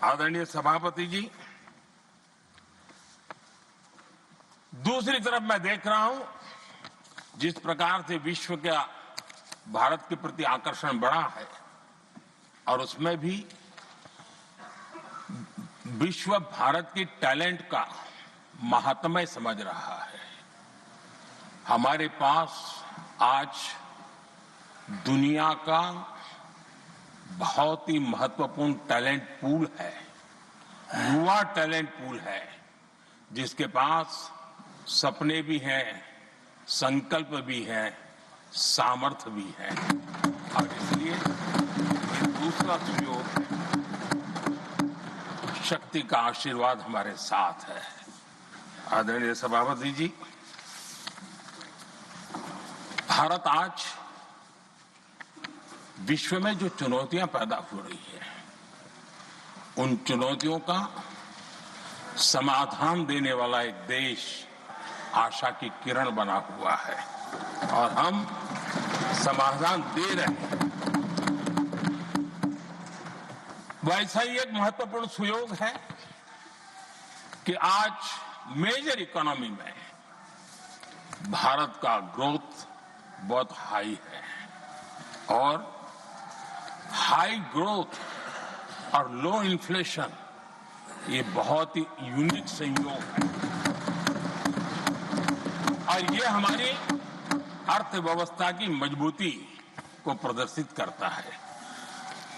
आदरणीय सभापति जी, दूसरी तरफ मैं देख रहा हूं जिस प्रकार से विश्व का भारत के प्रति आकर्षण बढ़ा है और उसमें भी विश्व भारत की टैलेंट का महात्म्य समझ रहा है। हमारे पास आज दुनिया का बहुत ही महत्वपूर्ण टैलेंट पूल है, युवा टैलेंट पूल है, जिसके पास सपने भी हैं, संकल्प भी है, सामर्थ्य भी है और इसलिए ये दूसरा सुयोग है। शक्ति का आशीर्वाद हमारे साथ है। आदरणीय सभापति जी, भारत आज विश्व में जो चुनौतियां पैदा हो रही है, उन चुनौतियों का समाधान देने वाला एक देश आशा की किरण बना हुआ है और हम समाधान दे रहे हैं। वैसा ही एक महत्वपूर्ण सुयोग है कि आज मेजर इकोनॉमी में भारत का ग्रोथ बहुत हाई है और हाई ग्रोथ और लो इन्फ्लेशन ये बहुत ही यूनिक संयोग है और ये हमारी अर्थव्यवस्था की मजबूती को प्रदर्शित करता है।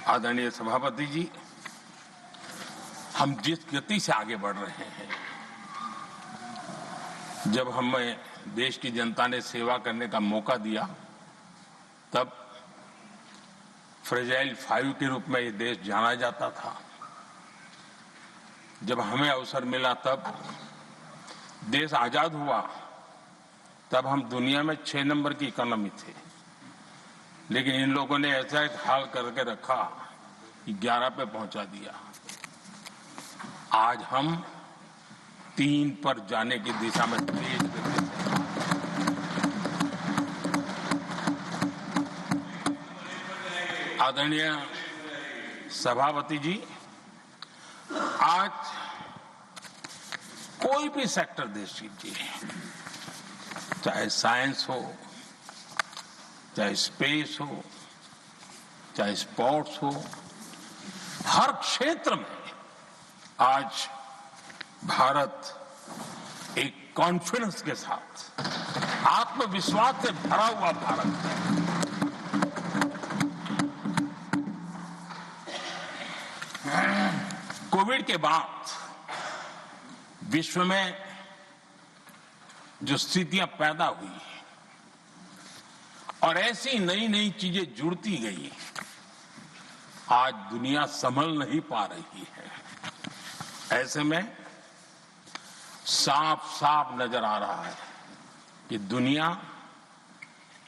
आदरणीय सभापति जी, हम जिस गति से आगे बढ़ रहे हैं, जब हमें देश की जनता ने सेवा करने का मौका दिया तब फ्रेजाइल 5 के रूप में ये देश जाना जाता था। जब हमें अवसर मिला तब देश आजाद हुआ तब हम दुनिया में 6 नंबर की इकोनॉमी थे, लेकिन इन लोगों ने ऐसा एक हाल करके रखा कि 11 पे पहुंचा दिया। आज हम 3 पर जाने की दिशा में तेज गति से आदरणीय सभापति जी, आज कोई भी सेक्टर देख लीजिए, चाहे साइंस हो, चाहे स्पेस हो, चाहे स्पोर्ट्स हो, हर क्षेत्र में आज भारत एक कॉन्फिडेंस के साथ, आत्मविश्वास से भरा हुआ भारत है। कोविड के बाद विश्व में जो स्थितियां पैदा हुई और ऐसी नई नई चीजें जुड़ती गई, आज दुनिया संभल नहीं पा रही है। ऐसे में साफ साफ नजर आ रहा है कि दुनिया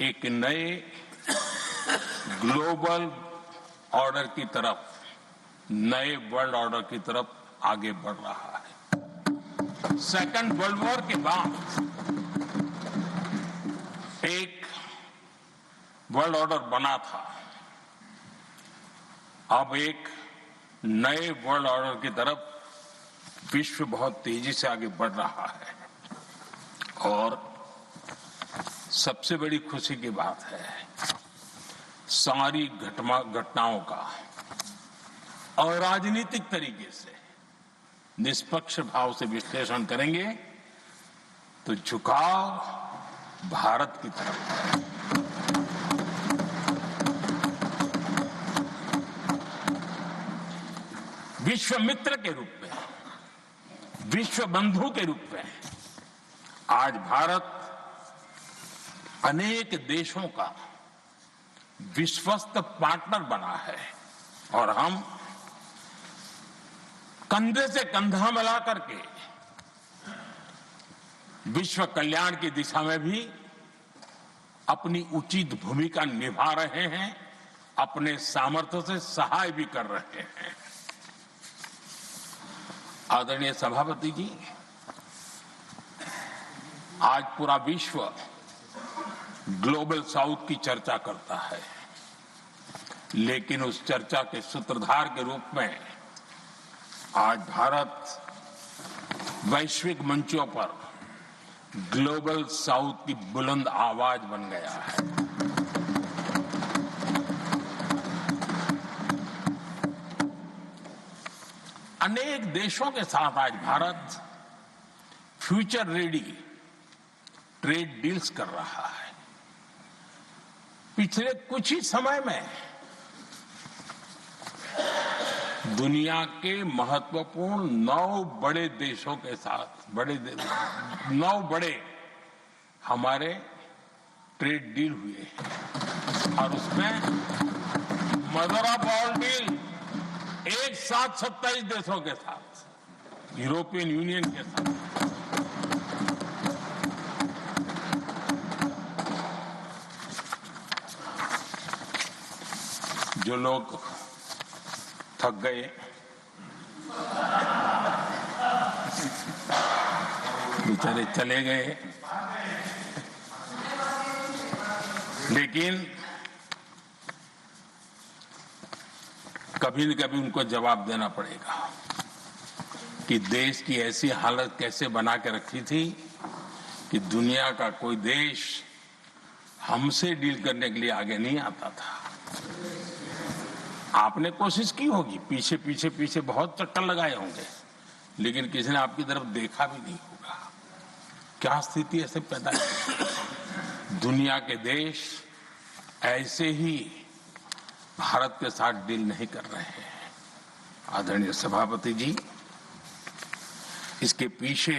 एक नए ग्लोबल ऑर्डर की तरफ, नए वर्ल्ड ऑर्डर की तरफ आगे बढ़ रहा है। सेकेंड वर्ल्ड वॉर के बाद एक वर्ल्ड ऑर्डर बना था, अब एक नए वर्ल्ड ऑर्डर की तरफ विश्व बहुत तेजी से आगे बढ़ रहा है और सबसे बड़ी खुशी की बात है, सारी घटनाओं का और राजनीतिक तरीके से निष्पक्ष भाव से विश्लेषण करेंगे तो झुकाव भारत की तरफ है। विश्व मित्र के रूप में, विश्व बंधु के रूप में आज भारत अनेक देशों का विश्वस्त पार्टनर बना है और हम कंधे से कंधा मिला करके विश्व कल्याण की दिशा में भी अपनी उचित भूमिका निभा रहे हैं, अपने सामर्थ्य से सहाय भी कर रहे हैं। आदरणीय सभापति जी, आज पूरा विश्व ग्लोबल साउथ की चर्चा करता है, लेकिन उस चर्चा के सूत्रधार के रूप में आज भारत वैश्विक मंचों पर ग्लोबल साउथ की बुलंद आवाज बन गया है। अनेक देशों के साथ आज Bharat future ready trade deals कर रहा है। पिछले कुछ ही समय में दुनिया के महत्वपूर्ण 9 बड़े देशों के साथ 9 बड़े हमारे ट्रेड डील हुए हैं और उसमें मदर ऑफ ऑल डील एक साथ 27 देशों के साथ, यूरोपियन यूनियन के साथ। जो लोग थक गए, बेचारे चले गए, लेकिन कभी न कभी उनको जवाब देना पड़ेगा कि देश की ऐसी हालत कैसे बना के रखी थी कि दुनिया का कोई देश हमसे डील करने के लिए आगे नहीं आता था। आपने कोशिश की होगी, पीछे बहुत चक्कर लगाए होंगे, लेकिन किसी ने आपकी तरफ देखा भी नहीं होगा। क्या स्थिति ऐसे पैदा की? दुनिया के देश ऐसे ही भारत के साथ डील नहीं कर रहे हैं। आदरणीय सभापति जी, इसके पीछे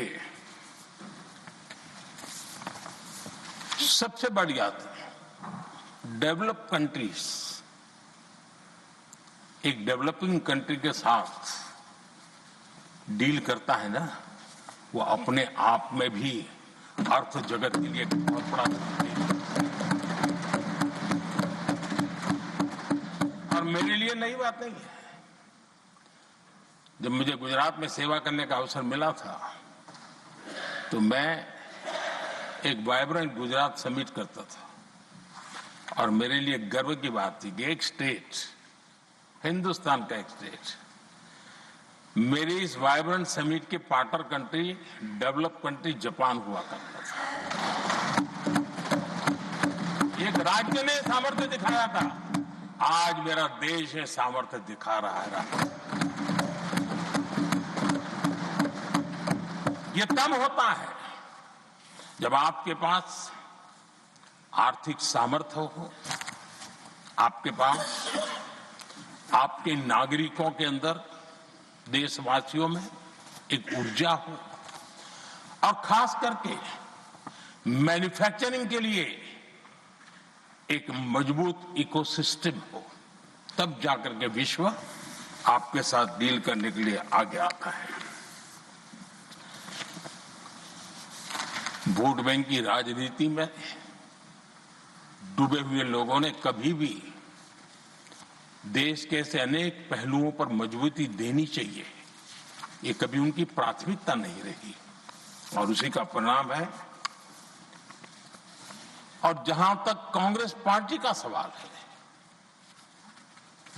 सबसे बड़ी बात, डेवलप कंट्रीज एक डेवलपिंग कंट्री के साथ डील करता है ना, वो अपने आप में भी अर्थ जगत के लिए बहुत बड़ा है। और मेरे लिए नई बात नहीं है। जब मुझे गुजरात में सेवा करने का अवसर मिला था तो मैं एक वाइब्रेंट गुजरात समिट करता था और मेरे लिए गर्व की बात थी कि एक स्टेट, हिंदुस्तान का एक स्टेट, मेरी इस वाइब्रेंट समिट के partner country, develop country Japan हुआ करता था। एक राज्य ने सामर्थ्य दिखाया था, आज मेरा देश है सामर्थ्य दिखा रहा है। ये तब होता है जब आपके पास आर्थिक सामर्थ्य हो, आपके पास आपके नागरिकों के अंदर, देशवासियों में एक ऊर्जा हो और खास करके मैन्युफैक्चरिंग के लिए एक मजबूत इकोसिस्टम हो, तब जाकर के विश्व आपके साथ डील करने के लिए आगे आता है। वोट बैंक की राजनीति में डूबे हुए लोगों ने कभी भी देश के ऐसे अनेक पहलुओं पर मजबूती देनी चाहिए, ये कभी उनकी प्राथमिकता नहीं रही और उसी का परिणाम है। और जहां तक कांग्रेस पार्टी का सवाल है,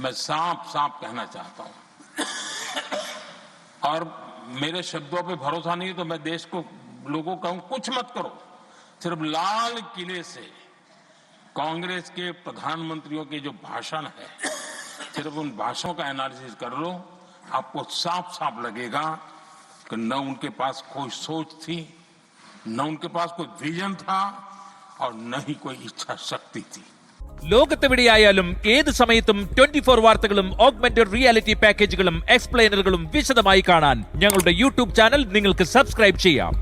मैं साफ कहना चाहता हूं और मेरे शब्दों पे भरोसा नहीं तो मैं देश को, लोगों को कहूं कुछ मत करो, सिर्फ लाल किले से कांग्रेस के प्रधानमंत्रियों के जो भाषण है, सिर्फ उन भाषणों का एनालिसिस कर लो, आपको साफ लगेगा कि न उनके पास कोई सोच थी, न उनके पास कोई विजन था और न ही कोई इच्छा शक्ति थी। ലോകത്തെവിടെയായാലും ഏത് സമയത്തും 24 വാർത്തകളും ഓഗ്മെന്റഡ് റിയാലിറ്റി പാക്കേജുകളും എക്സ്പ്ലെയിനറുകളും വിശദമായി കാണാൻ ഞങ്ങളുടെ യൂട്യൂബ് ചാനൽ നിങ്ങൾക്ക് സബ്സ്ക്രൈബ് ചെയ്യാം.